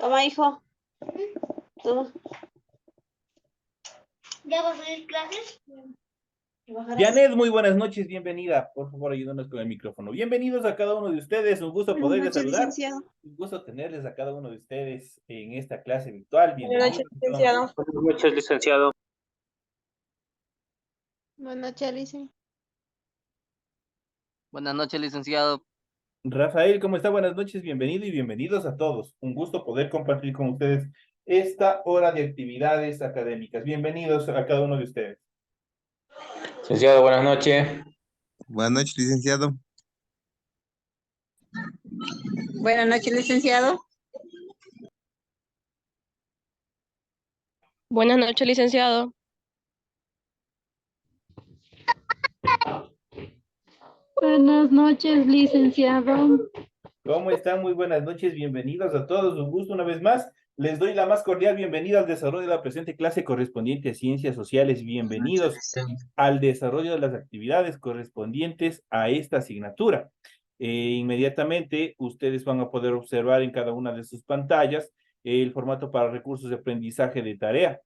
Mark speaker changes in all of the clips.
Speaker 1: Toma, hijo. Toma.
Speaker 2: ¿Ya vas a ir clases?
Speaker 3: Janet, muy buenas noches, bienvenida. Por favor, ayúdanos con el micrófono. Bienvenidos a cada uno de ustedes, un gusto
Speaker 1: Buenas
Speaker 3: poderles
Speaker 1: noches,
Speaker 3: saludar.
Speaker 1: licenciado.
Speaker 3: Un gusto tenerles a cada uno de ustedes en esta clase virtual.
Speaker 1: Buenas noches,
Speaker 3: Bienvenidos.
Speaker 1: licenciado.
Speaker 4: Buenas noches, licenciado.
Speaker 1: Buenas noches, licenciado.
Speaker 4: Buenas noches, licenciado.
Speaker 3: Rafael, ¿cómo está? Buenas noches, bienvenido y bienvenidos a todos. Un gusto poder compartir con ustedes esta hora de actividades académicas. Bienvenidos a cada uno de ustedes.
Speaker 5: Licenciado, buenas noches.
Speaker 6: Buenas noches, licenciado.
Speaker 1: Buenas noches, licenciado.
Speaker 7: Buenas noches, licenciado.
Speaker 8: Buenas noches, licenciado.
Speaker 3: ¿Cómo están? Muy buenas noches, bienvenidos a todos. Un gusto una vez más. Les doy la más cordial bienvenida al desarrollo de la presente clase correspondiente a Ciencias Sociales. Bienvenidos al desarrollo de las actividades correspondientes a esta asignatura. Inmediatamente ustedes van a poder observar en cada una de sus pantallas el formato para recursos de aprendizaje de tarea.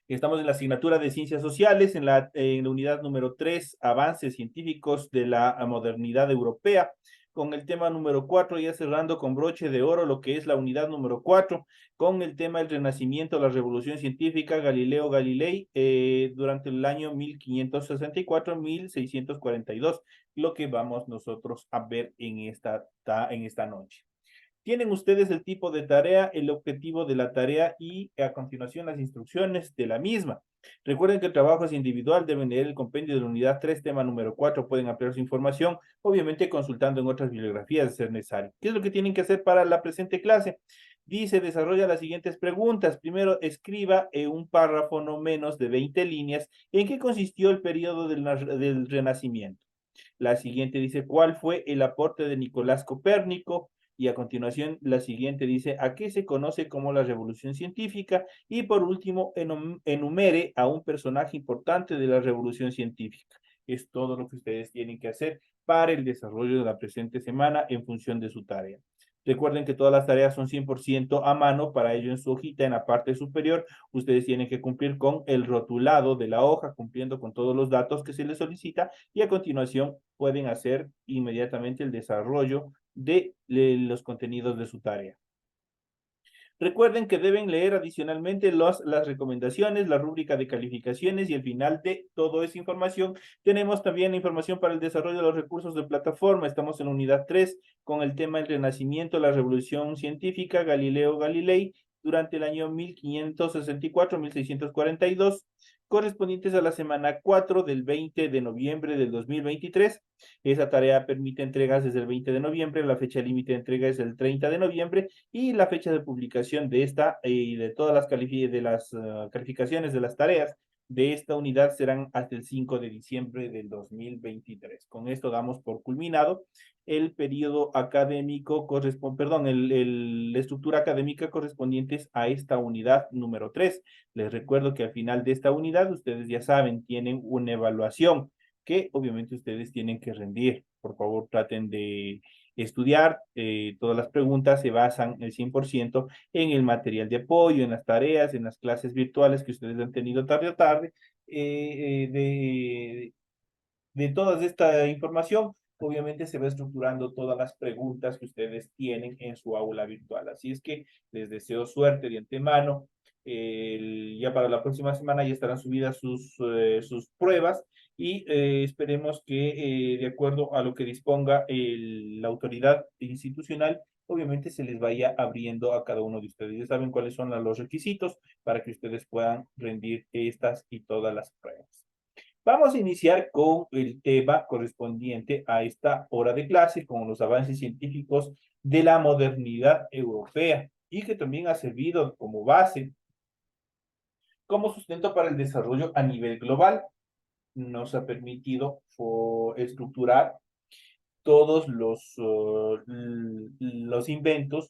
Speaker 3: Estamos en la asignatura de Ciencias Sociales, en la unidad número 3, Avances Científicos de la Modernidad Europea, con el tema número 4, ya cerrando con broche de oro lo que es la unidad número 4, con el tema el Renacimiento, la Revolución Científica, Galileo Galilei, durante el año 1564-1642, lo que vamos nosotros a ver en esta noche. Tienen ustedes el tipo de tarea, el objetivo de la tarea y a continuación las instrucciones de la misma. Recuerden que el trabajo es individual, deben leer el compendio de la unidad 3, tema número 4, pueden ampliar su información, obviamente consultando en otras bibliografías de ser necesario. ¿Qué es lo que tienen que hacer para la presente clase? Dice, desarrolla las siguientes preguntas. Primero, escriba un párrafo no menos de 20 líneas en qué consistió el periodo del Renacimiento. La siguiente dice, ¿cuál fue el aporte de Nicolás Copérnico? Y a continuación, la siguiente dice, ¿a qué se conoce como la revolución científica? Y por último, enumere a un personaje importante de la revolución científica. Es todo lo que ustedes tienen que hacer para el desarrollo de la presente semana en función de su tarea. Recuerden que todas las tareas son 100% a mano, para ello en su hojita, en la parte superior, ustedes tienen que cumplir con el rotulado de la hoja, cumpliendo con todos los datos que se les solicita, y a continuación pueden hacer inmediatamente el desarrollo de los contenidos de su tarea. Recuerden que deben leer adicionalmente las recomendaciones, la rúbrica de calificaciones y al final de toda esa información tenemos también la información para el desarrollo de los recursos de plataforma. Estamos en la unidad 3 con el tema del Renacimiento, la Revolución Científica, Galileo Galilei, durante el año 1564-1642, correspondientes a la semana 4 del 20 de noviembre del 2023. Esa tarea permite entregas desde el 20 de noviembre, la fecha límite de entrega es el 30 de noviembre y la fecha de publicación de esta y de todas las calificaciones de las tareas de esta unidad serán hasta el 5 de diciembre del 2023. Con esto damos por culminado el periodo académico, la estructura académica correspondientes a esta unidad número 3. Les recuerdo que al final de esta unidad, ustedes ya saben, tienen una evaluación que obviamente ustedes tienen que rendir. Por favor, traten de estudiar. Todas las preguntas se basan el 100% en el material de apoyo, en las tareas, en las clases virtuales que ustedes han tenido tarde a tarde. De toda esta información, obviamente se va estructurando todas las preguntas que ustedes tienen en su aula virtual. Así es que les deseo suerte de antemano. Ya para la próxima semana ya estarán subidas sus pruebas y esperemos que de acuerdo a lo que disponga la autoridad institucional, obviamente se les vaya abriendo a cada uno de ustedes. Ya saben cuáles son los requisitos para que ustedes puedan rendir estas y todas las pruebas. Vamos a iniciar con el tema correspondiente a esta hora de clase, con los avances científicos de la modernidad europea y que también ha servido como base, como sustento para el desarrollo a nivel global. Nos ha permitido estructurar todos los inventos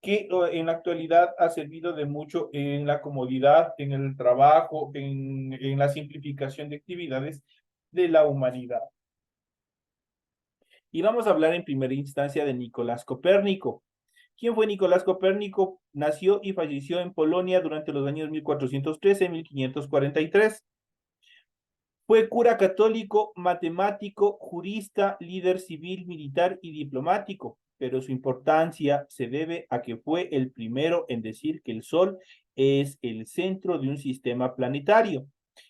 Speaker 3: que en la actualidad ha servido de mucho en la comodidad, en el trabajo, en la simplificación de actividades de la humanidad. Y vamos a hablar en primera instancia de Nicolás Copérnico. ¿Quién fue Nicolás Copérnico? Nació y falleció en Polonia durante los años 1413 y 1543. Fue cura católico, matemático, jurista, líder civil, militar y diplomático, pero su importancia se debe a que fue el primero en decir que el Sol es el centro de un sistema planetario,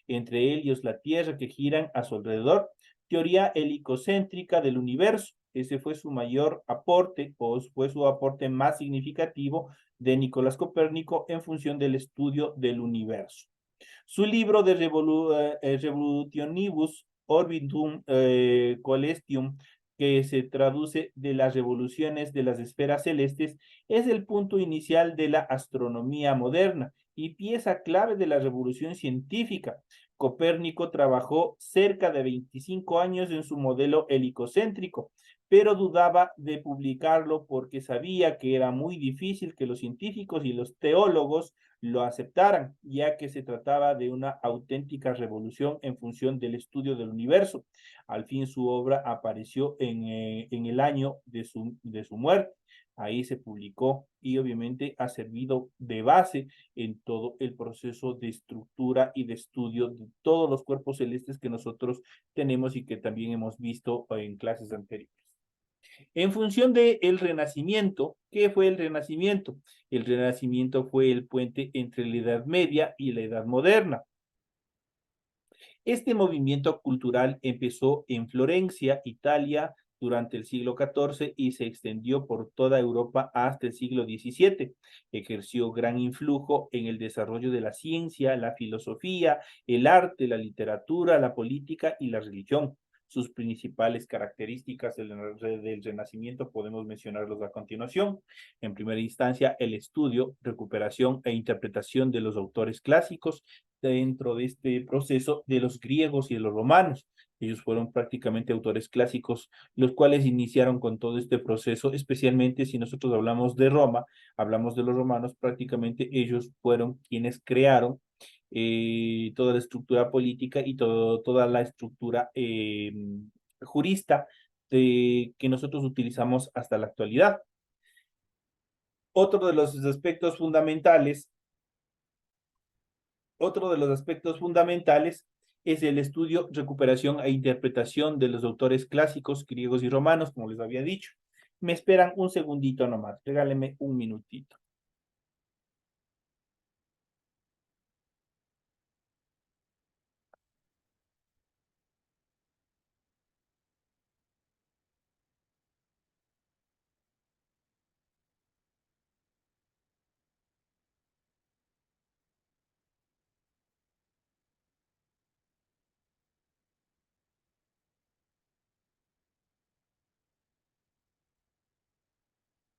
Speaker 3: entre ellos la Tierra que giran a su alrededor, teoría helicocéntrica del universo. Ese fue su mayor aporte, o fue su aporte más significativo de Nicolás Copérnico en función del estudio del universo. Su libro de Revolutionibus Orbitum Coelestium, que se traduce de las revoluciones de las esferas celestes, es el punto inicial de la astronomía moderna y pieza clave de la revolución científica. Copérnico trabajó cerca de 25 años en su modelo helicocéntrico, pero dudaba de publicarlo porque sabía que era muy difícil que los científicos y los teólogos lo aceptaran, ya que se trataba de una auténtica revolución en función del estudio del universo. Al fin su obra apareció en el año de su muerte. Ahí se publicó y obviamente ha servido de base en todo el proceso de estructura y de estudio de todos los cuerpos celestes que nosotros tenemos y que también hemos visto en clases anteriores. En función del Renacimiento, ¿qué fue el Renacimiento? El Renacimiento fue el puente entre la Edad Media y la Edad Moderna. Este movimiento cultural empezó en Florencia, Italia, durante el siglo XIV y se extendió por toda Europa hasta el siglo XVII. Ejerció gran influjo en el desarrollo de la ciencia, la filosofía, el arte, la literatura, la política y la religión. Sus principales características del Renacimiento podemos mencionarlos a continuación. En primera instancia, el estudio, recuperación e interpretación de los autores clásicos dentro de este proceso de los griegos y de los romanos. Ellos fueron prácticamente autores clásicos, los cuales iniciaron con todo este proceso, especialmente si nosotros hablamos de Roma, hablamos de los romanos, prácticamente ellos fueron quienes crearon toda la estructura política y toda la estructura jurista que nosotros utilizamos hasta la actualidad. Otro de los aspectos fundamentales es el estudio, recuperación e interpretación de los autores clásicos griegos y romanos, como les había dicho. Me esperan un segundito nomás, regálenme un minutito.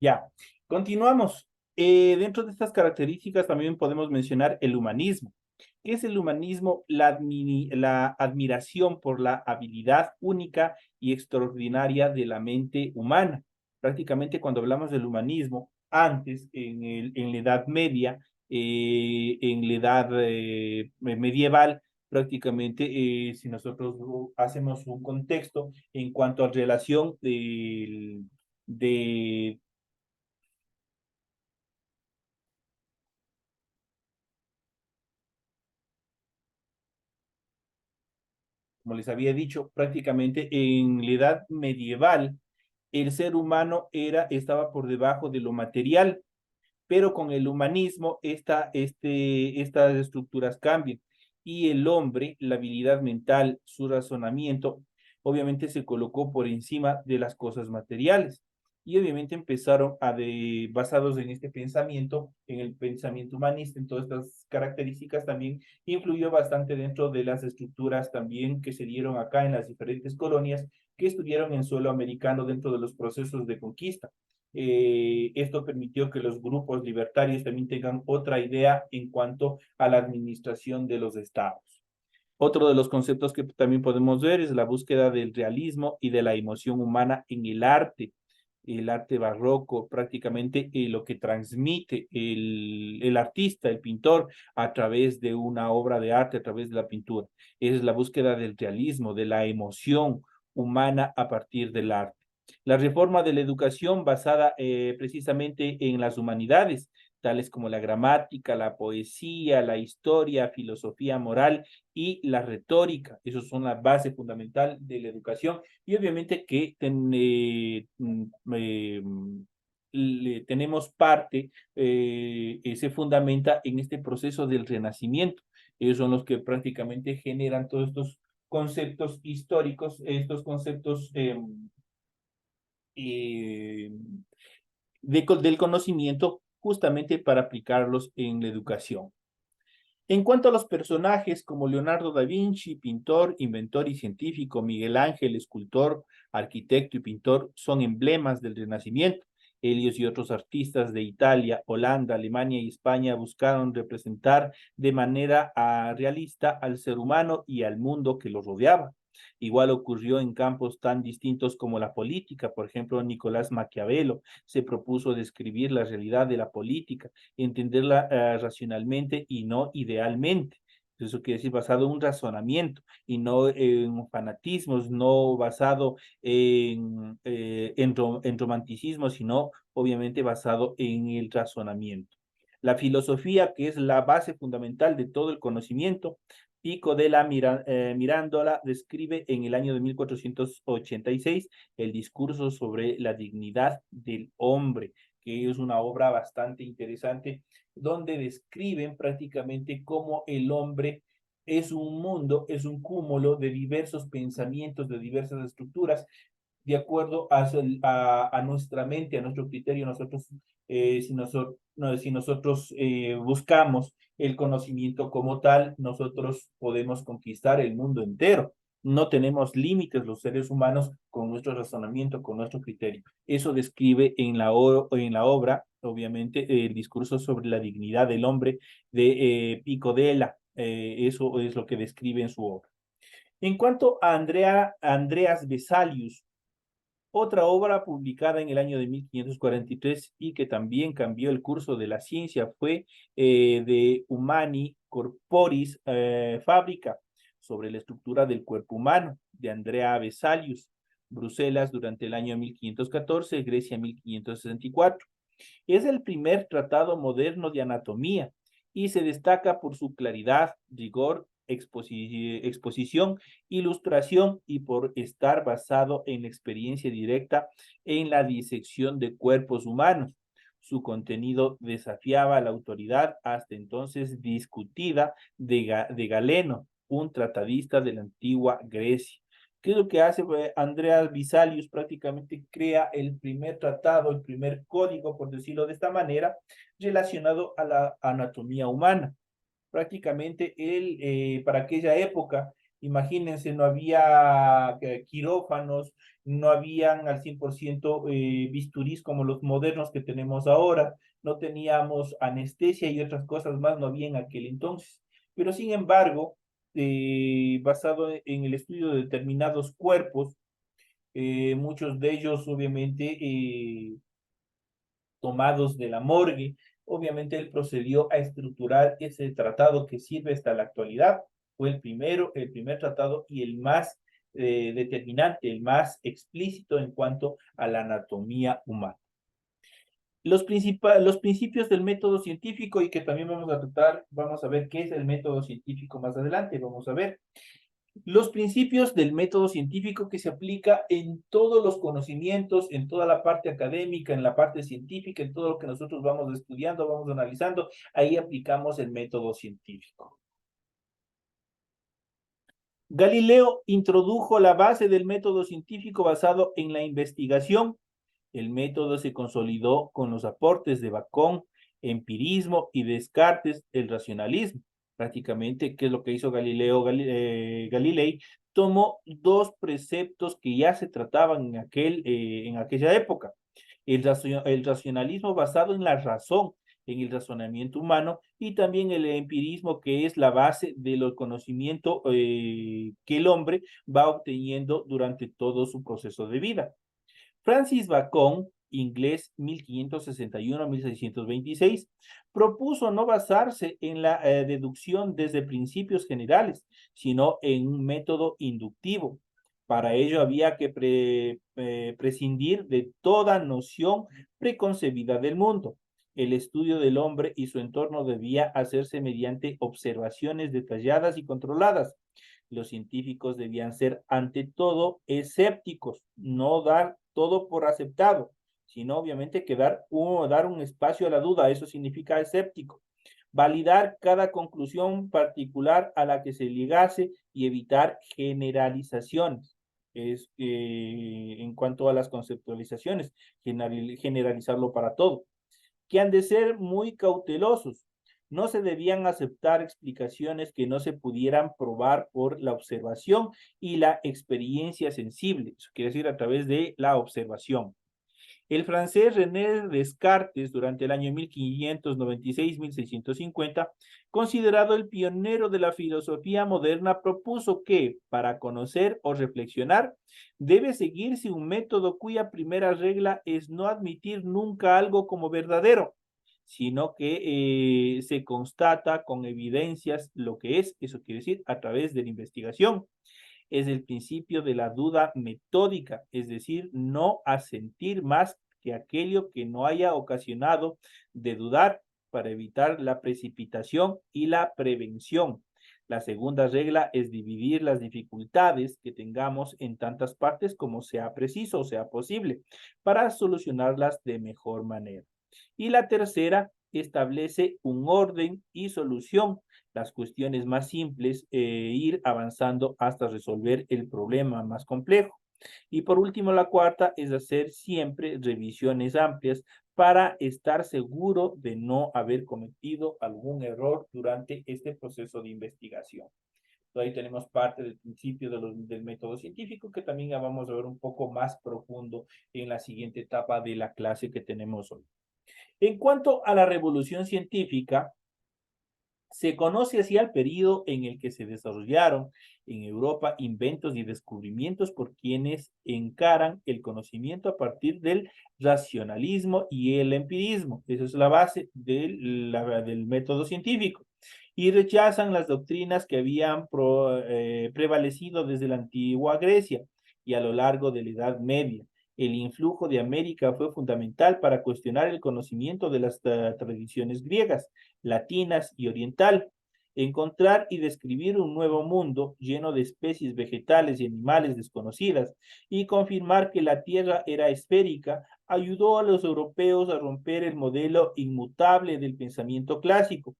Speaker 3: Ya, continuamos. Dentro de estas características también podemos mencionar el humanismo. ¿Qué es el humanismo? La admiración por la habilidad única y extraordinaria de la mente humana. Prácticamente cuando hablamos del humanismo, antes, en la Edad Media, en la Edad medieval, prácticamente, si nosotros hacemos un contexto en cuanto a relación de como les había dicho, prácticamente en la edad medieval, el ser humano estaba por debajo de lo material, pero con el humanismo estas estructuras cambian y el hombre, la habilidad mental, su razonamiento, obviamente se colocó por encima de las cosas materiales. Y obviamente empezaron basados en este pensamiento, en el pensamiento humanista, en todas estas características también influyó bastante dentro de las estructuras también que se dieron acá en las diferentes colonias que estuvieron en suelo americano dentro de los procesos de conquista. Esto permitió que los grupos libertarios también tengan otra idea en cuanto a la administración de los estados. Otro de los conceptos que también podemos ver es la búsqueda del realismo y de la emoción humana en el arte barroco, prácticamente lo que transmite el artista, el pintor, a través de una obra de arte, a través de la pintura. Es la búsqueda del realismo, de la emoción humana a partir del arte. La reforma de la educación basada precisamente en las humanidades, tales como la gramática, la poesía, la historia, filosofía moral y la retórica. Esos son la base fundamental de la educación y obviamente que tenemos parte, se fundamenta en este proceso del Renacimiento. Ellos son los que prácticamente generan todos estos conceptos históricos, estos conceptos del conocimiento justamente para aplicarlos en la educación. En cuanto a los personajes como Leonardo da Vinci, pintor, inventor y científico, Miguel Ángel, escultor, arquitecto y pintor, son emblemas del Renacimiento. Ellos y otros artistas de Italia, Holanda, Alemania y España buscaron representar de manera realista al ser humano y al mundo que lo rodeaba. Igual ocurrió en campos tan distintos como la política. Por ejemplo, Nicolás Maquiavelo se propuso describir la realidad de la política, entenderla racionalmente y no idealmente. Eso quiere decir basado en un razonamiento y no en fanatismos, no basado en romanticismo, sino obviamente basado en el razonamiento. La filosofía, que es la base fundamental de todo el conocimiento, Pico de la Mirandola describe en el año de 1486 el discurso sobre la dignidad del hombre, que es una obra bastante interesante, donde describen prácticamente cómo el hombre es un mundo, es un cúmulo de diversos pensamientos, de diversas estructuras, de acuerdo a nuestra mente, a nuestro criterio. Nosotros, si nosotros buscamos el conocimiento como tal, nosotros podemos conquistar el mundo entero. No tenemos límites los seres humanos con nuestro razonamiento, con nuestro criterio. Eso describe en la obra, obviamente, el discurso sobre la dignidad del hombre de Pico Della. Eso es lo que describe en su obra. En cuanto a Andreas Vesalius, otra obra publicada en el año de 1543 y que también cambió el curso de la ciencia fue de Humani Corporis Fabrica, sobre la estructura del cuerpo humano, de Andrea Vesalius, Bruselas durante el año 1514, Grecia 1564. Es el primer tratado moderno de anatomía y se destaca por su claridad, rigor, exposición, ilustración y por estar basado en la experiencia directa en la disección de cuerpos humanos. Su contenido desafiaba la autoridad hasta entonces discutida de Galeno, un tratadista de la antigua Grecia. ¿Qué es lo que hace Andreas Vesalius? Prácticamente crea el primer tratado, el primer código, por decirlo de esta manera, relacionado a la anatomía humana. Prácticamente él, para aquella época, imagínense, no había quirófanos, no habían al 100% bisturís como los modernos que tenemos ahora, no teníamos anestesia y otras cosas más, no había en aquel entonces. Pero sin embargo, basado en el estudio de determinados cuerpos, muchos de ellos obviamente tomados de la morgue, obviamente él procedió a estructurar ese tratado que sirve hasta la actualidad. Fue el primer tratado y el más determinante, el más explícito en cuanto a la anatomía humana. Los principios del método científico, y que también vamos a tratar, vamos a ver qué es el método científico más adelante, vamos a ver. Los principios del método científico que se aplica en todos los conocimientos, en toda la parte académica, en la parte científica, en todo lo que nosotros vamos estudiando, vamos analizando, ahí aplicamos el método científico. Galileo introdujo la base del método científico basado en la investigación. El método se consolidó con los aportes de Bacon, empirismo, y Descartes, el racionalismo. Prácticamente, ¿qué es lo que hizo Galilei? Tomó dos preceptos que ya se trataban en aquella época. El racionalismo basado en la razón, en el razonamiento humano, y también el empirismo, que es la base del conocimiento que el hombre va obteniendo durante todo su proceso de vida. Francis Bacon, inglés 1561-1626, propuso no basarse en la deducción desde principios generales, sino en un método inductivo. Para ello había que prescindir de toda noción preconcebida del mundo. El estudio del hombre y su entorno debía hacerse mediante observaciones detalladas y controladas. Los científicos debían ser, ante todo, escépticos, no dar todo por aceptado, sino obviamente que dar un espacio a la duda. Eso significa escéptico. Validar cada conclusión particular a la que se llegase y evitar generalizaciones. En cuanto a las conceptualizaciones, generalizarlo para todo, que han de ser muy cautelosos. No se debían aceptar explicaciones que no se pudieran probar por la observación y la experiencia sensible, eso quiere decir a través de la observación. El francés René Descartes, durante el año 1596-1650, considerado el pionero de la filosofía moderna, propuso que, para conocer o reflexionar, debe seguirse un método cuya primera regla es no admitir nunca algo como verdadero, sino que se constata con evidencias lo que es, eso quiere decir, a través de la investigación. Es el principio de la duda metódica, es decir, no asentir más que aquello que no haya ocasionado de dudar para evitar la precipitación y la prevención. La segunda regla es dividir las dificultades que tengamos en tantas partes como sea preciso o sea posible para solucionarlas de mejor manera. Y la tercera establece un orden y solución, las cuestiones más simples, ir avanzando hasta resolver el problema más complejo. Y por último, la cuarta es hacer siempre revisiones amplias para estar seguro de no haber cometido algún error durante este proceso de investigación. Ahí tenemos parte del principio del método científico que también vamos a ver un poco más profundo en la siguiente etapa de la clase que tenemos hoy. En cuanto a la revolución científica, se conoce así al periodo en el que se desarrollaron en Europa inventos y descubrimientos por quienes encaran el conocimiento a partir del racionalismo y el empirismo. Esa es la base del método científico. Y rechazan las doctrinas que habían prevalecido desde la antigua Grecia y a lo largo de la Edad Media. El influjo de América fue fundamental para cuestionar el conocimiento de las tradiciones griegas, latinas y oriental. Encontrar y describir un nuevo mundo lleno de especies vegetales y animales desconocidas y confirmar que la Tierra era esférica ayudó a los europeos a romper el modelo inmutable del pensamiento clásico.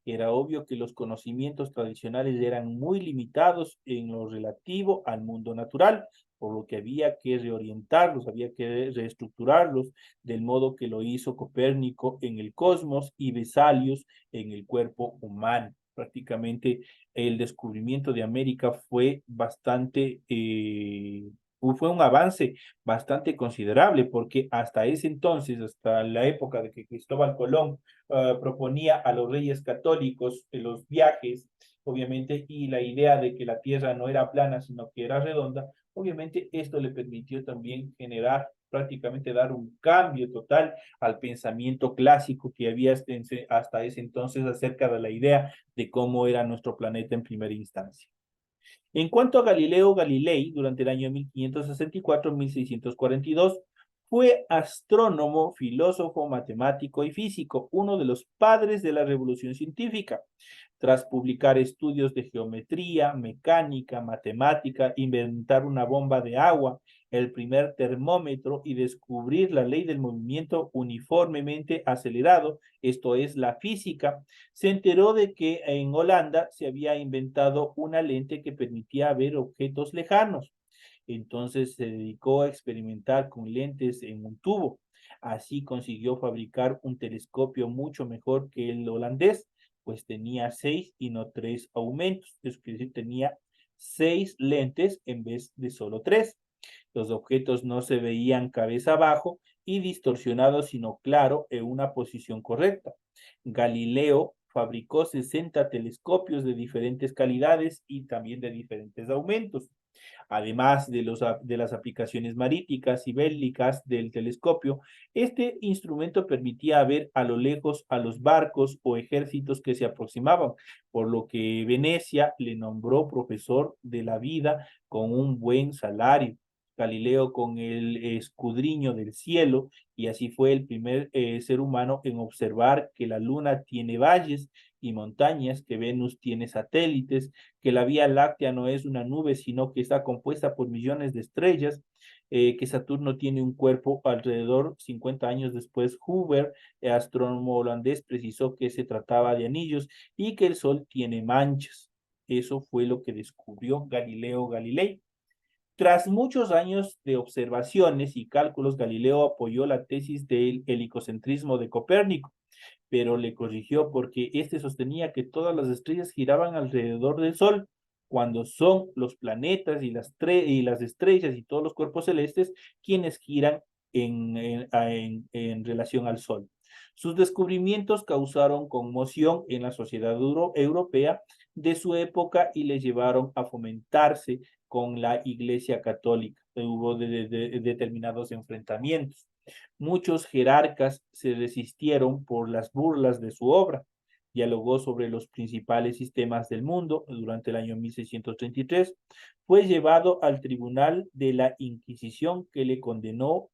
Speaker 3: Era obvio que los conocimientos tradicionales eran muy limitados en lo relativo al mundo natural, por lo que había que reorientarlos, había que reestructurarlos del modo que lo hizo Copérnico en el cosmos y Vesalius en el cuerpo humano. Prácticamente el descubrimiento de América fue fue un avance bastante considerable, porque hasta ese entonces, hasta la época de que Cristóbal Colón proponía a los reyes católicos los viajes, obviamente, y la idea de que la tierra no era plana, sino que era redonda, obviamente esto le permitió también generar, prácticamente dar un cambio total al pensamiento clásico que había hasta ese entonces acerca de la idea de cómo era nuestro planeta en primera instancia. En cuanto a Galileo Galilei, durante el año 1564-1642, fue astrónomo, filósofo, matemático y físico, uno de los padres de la revolución científica. Tras publicar estudios de geometría, mecánica, matemática, inventar una bomba de agua, el primer termómetro y descubrir la ley del movimiento uniformemente acelerado, esto es la física, se enteró de que en Holanda se había inventado una lente que permitía ver objetos lejanos. Entonces se dedicó a experimentar con lentes en un tubo. Así consiguió fabricar un telescopio mucho mejor que el holandés, pues tenía 6 y no 3 aumentos. Es decir, tenía 6 lentes en vez de solo 3. Los objetos no se veían cabeza abajo y distorsionados, sino claro, en una posición correcta. Galileo fabricó 60 telescopios de diferentes calidades y también de diferentes aumentos. Además de las aplicaciones maríticas y bélicas del telescopio, este instrumento permitía ver a lo lejos a los barcos o ejércitos que se aproximaban, por lo que Venecia le nombró profesor de la vida con un buen salario. Galileo con el escudriño del cielo, y así fue el primer ser humano en observar que la luna tiene valles y montañas, que Venus tiene satélites, que la Vía Láctea no es una nube, sino que está compuesta por millones de estrellas, que Saturno tiene un cuerpo alrededor. 50 años después, Huber, astrónomo holandés, precisó que se trataba de anillos y que el Sol tiene manchas. Eso fue lo que descubrió Galileo Galilei. Tras muchos años de observaciones y cálculos, Galileo apoyó la tesis del helicocentrismo de Copérnico, pero le corrigió porque éste sostenía que todas las estrellas giraban alrededor del Sol, cuando son los planetas y las estrellas y todos los cuerpos celestes quienes giran en relación al Sol. Sus descubrimientos causaron conmoción en la sociedad europea de su época y le llevaron a fomentarse con la Iglesia Católica. Hubo determinados enfrentamientos. Muchos jerarcas se resistieron por las burlas de su obra. Dialogó sobre los principales sistemas del mundo durante el año 1633. Fue llevado al tribunal de la Inquisición, que le condenó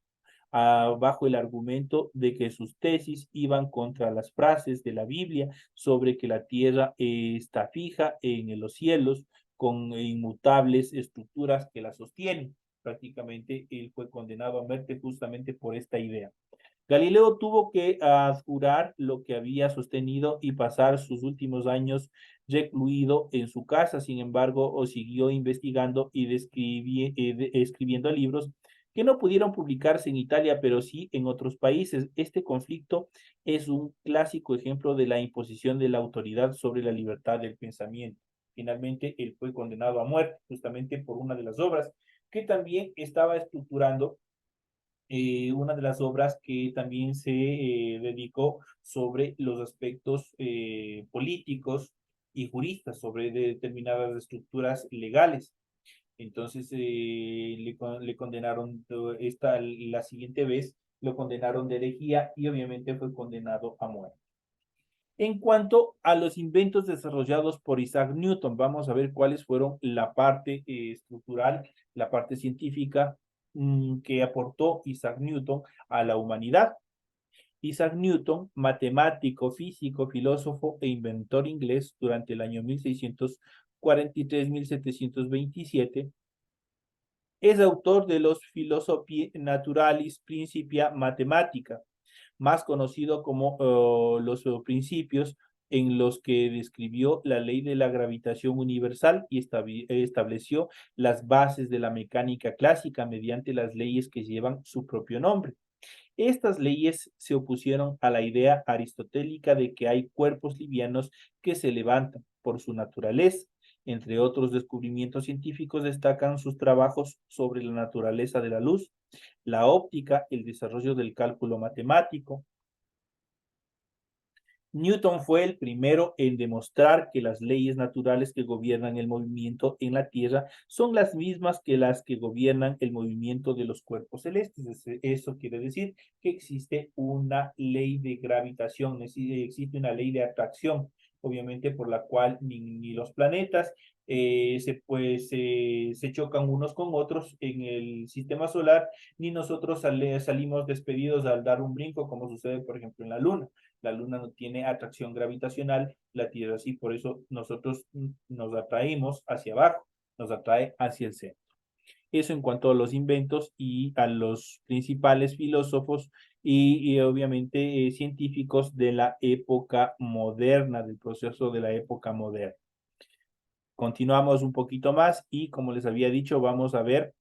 Speaker 3: bajo el argumento de que sus tesis iban contra las frases de la Biblia sobre que la tierra está fija en los cielos con inmutables estructuras que la sostienen. Prácticamente él fue condenado a muerte justamente por esta idea. Galileo tuvo que jurar lo que había sostenido y pasar sus últimos años recluido en su casa. Sin embargo, siguió investigando y escribiendo libros que no pudieron publicarse en Italia, pero sí en otros países. Este conflicto es un clásico ejemplo de la imposición de la autoridad sobre la libertad del pensamiento. Finalmente, él fue condenado a muerte justamente por una de las obras que también estaba estructurando, una de las obras que también se dedicó sobre los aspectos políticos y juristas, sobre determinadas estructuras legales. Entonces le condenaron la siguiente vez, lo condenaron de herejía y obviamente fue condenado a muerte. En cuanto a los inventos desarrollados por Isaac Newton, vamos a ver cuáles fueron la parte estructural, la parte científica que aportó Isaac Newton a la humanidad. Isaac Newton, matemático, físico, filósofo e inventor inglés durante el año 1643-1727, es autor de los Philosophiae Naturalis Principia Mathematica, más conocido como los principios, en los que describió la ley de la gravitación universal y estableció las bases de la mecánica clásica mediante las leyes que llevan su propio nombre. Estas leyes se opusieron a la idea aristotélica de que hay cuerpos livianos que se levantan por su naturaleza. Entre otros descubrimientos científicos destacan sus trabajos sobre la naturaleza de la luz, la óptica, el desarrollo del cálculo matemático. Newton fue el primero en demostrar que las leyes naturales que gobiernan el movimiento en la Tierra son las mismas que las que gobiernan el movimiento de los cuerpos celestes. Eso quiere decir que existe una ley de gravitación, existe una ley de atracción, obviamente por la cual ni los planetas se chocan unos con otros en el sistema solar, ni nosotros salimos despedidos al dar un brinco, como sucede, por ejemplo, en la Luna. La Luna no tiene atracción gravitacional, la Tierra sí, por eso nosotros nos atraemos hacia abajo, nos atrae hacia el centro. Eso en cuanto a los inventos y a los principales filósofos y obviamente científicos de la época moderna, del proceso de la época moderna. Continuamos un poquito más y, como les había dicho, vamos a ver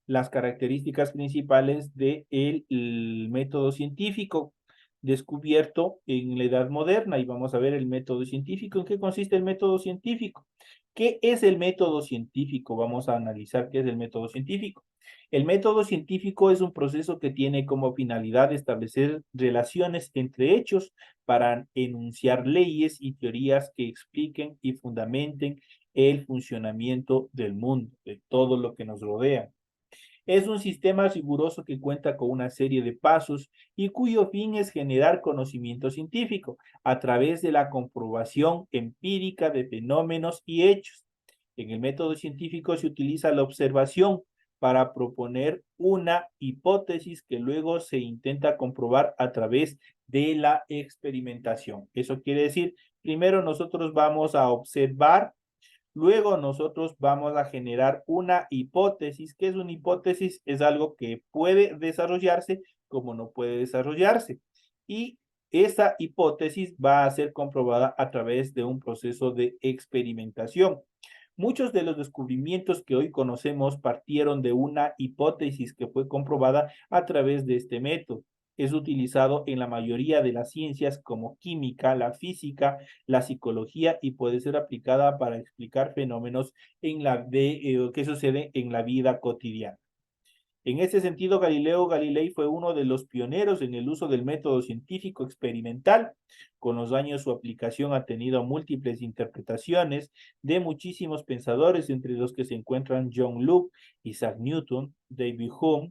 Speaker 3: las características principales del método científico descubierto en la Edad Moderna, y vamos a ver el método científico. ¿En qué consiste el método científico? ¿Qué es el método científico? Vamos a analizar qué es el método científico. El método científico es un proceso que tiene como finalidad establecer relaciones entre hechos para enunciar leyes y teorías que expliquen y fundamenten el funcionamiento del mundo, de todo lo que nos rodea. Es un sistema riguroso que cuenta con una serie de pasos y cuyo fin es generar conocimiento científico a través de la comprobación empírica de fenómenos y hechos. En el método científico se utiliza la observación para proponer una hipótesis que luego se intenta comprobar a través de la experimentación. Eso quiere decir, primero nosotros vamos a observar. Luego nosotros vamos a generar una hipótesis. ¿Qué es una hipótesis? Es algo que puede desarrollarse como no puede desarrollarse. Y esa hipótesis va a ser comprobada a través de un proceso de experimentación. Muchos de los descubrimientos que hoy conocemos partieron de una hipótesis que fue comprobada a través de este método. Es utilizado en la mayoría de las ciencias como química, la física, la psicología y puede ser aplicada para explicar fenómenos que suceden en la vida cotidiana. En ese sentido, Galileo Galilei fue uno de los pioneros en el uso del método científico experimental. Con los años, su aplicación ha tenido múltiples interpretaciones de muchísimos pensadores, entre los que se encuentran John Locke, Isaac Newton, David Hume,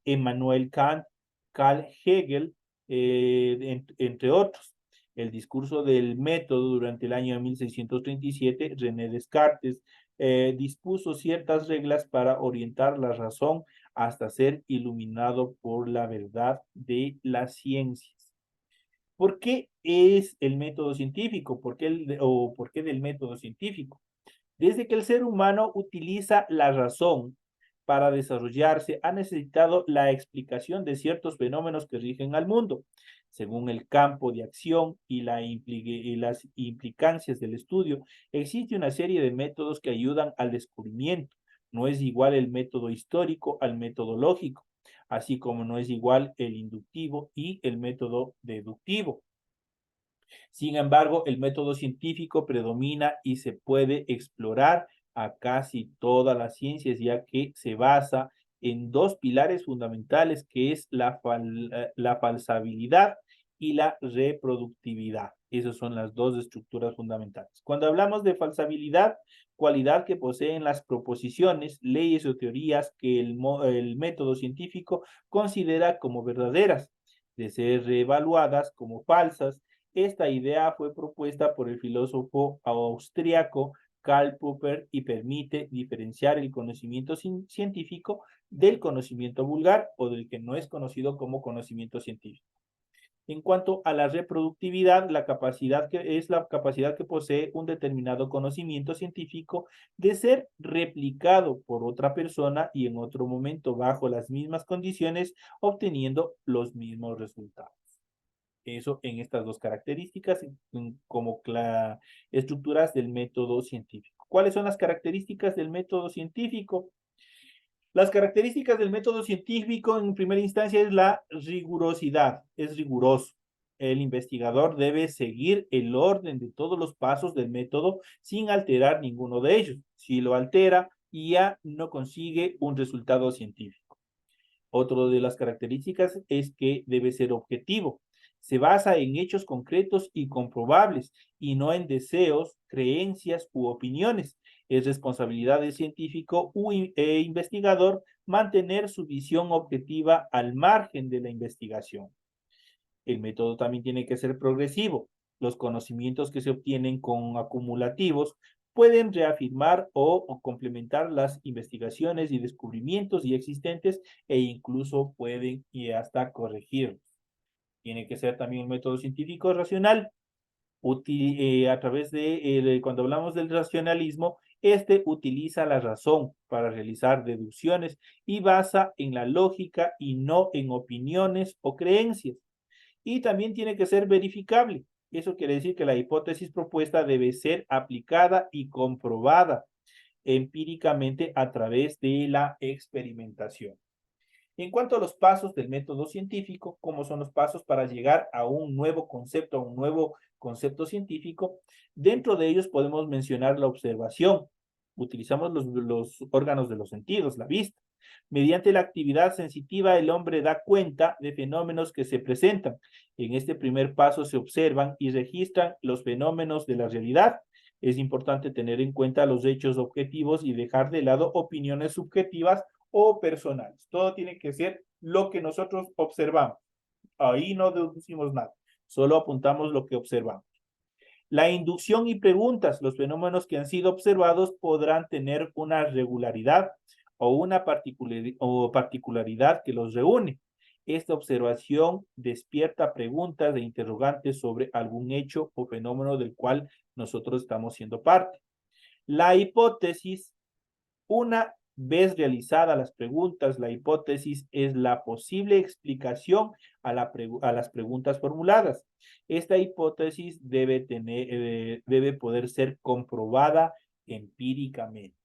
Speaker 3: Immanuel Kant, Carl Hegel, entre otros. El discurso del método durante el año 1637, René Descartes dispuso ciertas reglas para orientar la razón hasta ser iluminado por la verdad de las ciencias. ¿Por qué es el método científico? ¿Por qué del método científico? Desde que el ser humano utiliza la razón para desarrollarse, ha necesitado la explicación de ciertos fenómenos que rigen al mundo. Según el campo de acción y las implicancias del estudio, existe una serie de métodos que ayudan al descubrimiento. No es igual el método histórico al método lógico, así como no es igual el inductivo y el método deductivo. Sin embargo, el método científico predomina y se puede explorar a casi todas las ciencias, ya que se basa en dos pilares fundamentales, que es la falsabilidad y la reproductividad. Esas son las dos estructuras fundamentales. Cuando hablamos de falsabilidad, cualidad que poseen las proposiciones, leyes o teorías que el método científico considera como verdaderas, de ser reevaluadas como falsas. Esta idea fue propuesta por el filósofo austriaco Karl Popper y permite diferenciar el conocimiento científico del conocimiento vulgar o del que no es conocido como conocimiento científico. En cuanto a la reproductividad, la capacidad que posee un determinado conocimiento científico de ser replicado por otra persona y en otro momento bajo las mismas condiciones, obteniendo los mismos resultados. Eso en estas dos características como estructuras del método científico. ¿Cuáles son las características del método científico? Las características del método científico en primera instancia es la rigurosidad, es riguroso. El investigador debe seguir el orden de todos los pasos del método sin alterar ninguno de ellos. Si lo altera, ya no consigue un resultado científico. Otra de las características es que debe ser objetivo. Se basa en hechos concretos y comprobables y no en deseos, creencias u opiniones. Es responsabilidad del científico e investigador mantener su visión objetiva al margen de la investigación. El método también tiene que ser progresivo. Los conocimientos que se obtienen con acumulativos pueden reafirmar o complementar las investigaciones y descubrimientos ya existentes e incluso pueden y hasta corregirlos. Tiene que ser también un método científico racional. A través de, cuando hablamos del racionalismo, este utiliza la razón para realizar deducciones y basa en la lógica y no en opiniones o creencias. Y también tiene que ser verificable. Eso quiere decir que la hipótesis propuesta debe ser aplicada y comprobada empíricamente a través de la experimentación. En cuanto a los pasos del método científico, ¿cómo son los pasos para llegar a un nuevo concepto, a un nuevo concepto científico? Dentro de ellos podemos mencionar la observación. Utilizamos los órganos de los sentidos, la vista. Mediante la actividad sensitiva, el hombre da cuenta de fenómenos que se presentan. En este primer paso se observan y registran los fenómenos de la realidad. Es importante tener en cuenta los hechos objetivos y dejar de lado opiniones subjetivas o personales. Todo tiene que ser lo que nosotros observamos. Ahí no deducimos nada, solo apuntamos lo que observamos. La inducción y preguntas, los fenómenos que han sido observados podrán tener una regularidad o una particularidad que los reúne. Esta observación despierta preguntas e interrogantes sobre algún hecho o fenómeno del cual nosotros estamos siendo parte. La hipótesis, una vez realizadas las preguntas, la hipótesis es la posible explicación a las preguntas formuladas. Esta hipótesis debe poder ser comprobada empíricamente.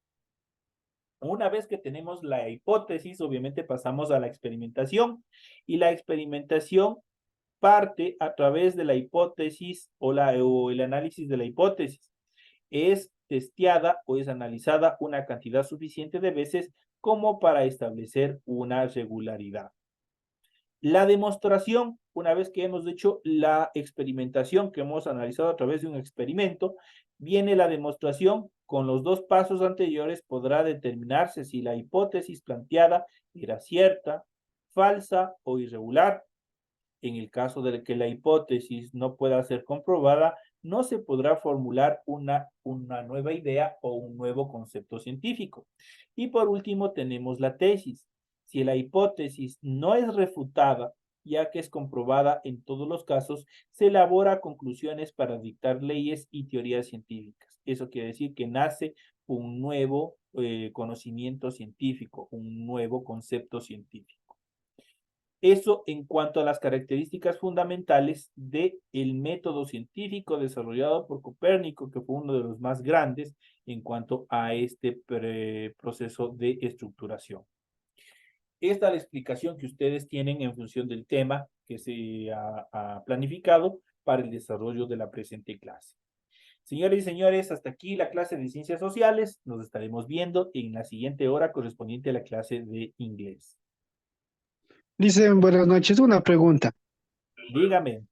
Speaker 3: Una vez que tenemos la hipótesis, obviamente pasamos a la experimentación, y la experimentación parte a través de la hipótesis o el análisis de la hipótesis. Es testeada o es analizada una cantidad suficiente de veces como para establecer una regularidad. La demostración, una vez que hemos hecho la experimentación que hemos analizado a través de un experimento, viene la demostración. Con los dos pasos anteriores podrá determinarse si la hipótesis planteada era cierta, falsa o irregular. En el caso de que la hipótesis no pueda ser comprobada, no se podrá formular una nueva idea o un nuevo concepto científico. Y por último tenemos la tesis. Si la hipótesis no es refutada, ya que es comprobada en todos los casos, se elabora conclusiones para dictar leyes y teorías científicas. Eso quiere decir que nace un nuevo conocimiento científico, un nuevo concepto científico. Eso en cuanto a las características fundamentales del método científico desarrollado por Copérnico, que fue uno de los más grandes en cuanto a este proceso de estructuración. Esta es la explicación que ustedes tienen en función del tema que se ha planificado para el desarrollo de la presente clase. Señores y señores, hasta aquí la clase de Ciencias Sociales. Nos estaremos viendo en la siguiente hora correspondiente a la clase de inglés.
Speaker 7: Dicen, buenas noches, una pregunta.
Speaker 3: Dígame.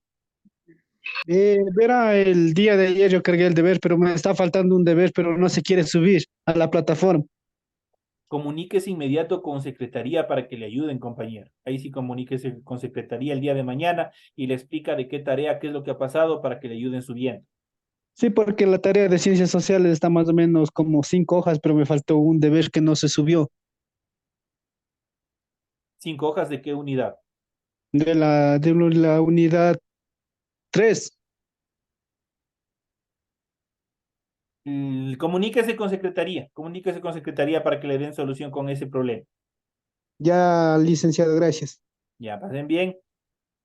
Speaker 7: Verá, el día de ayer yo cargué el deber, pero me está faltando un deber, pero no se quiere subir a la plataforma.
Speaker 3: Comuníquese inmediato con Secretaría para que le ayuden, compañero. Ahí sí comuníquese con Secretaría el día de mañana y le explica de qué tarea, qué es lo que ha pasado para que le ayuden subiendo.
Speaker 7: Sí, porque la tarea de Ciencias Sociales está más o menos como 5 hojas, pero me faltó un deber que no se subió.
Speaker 3: 5 hojas de qué unidad.
Speaker 7: De la unidad 3.
Speaker 3: Comuníquese con Secretaría para que le den solución con ese problema.
Speaker 7: Ya, licenciado, gracias.
Speaker 3: Ya, pasen bien.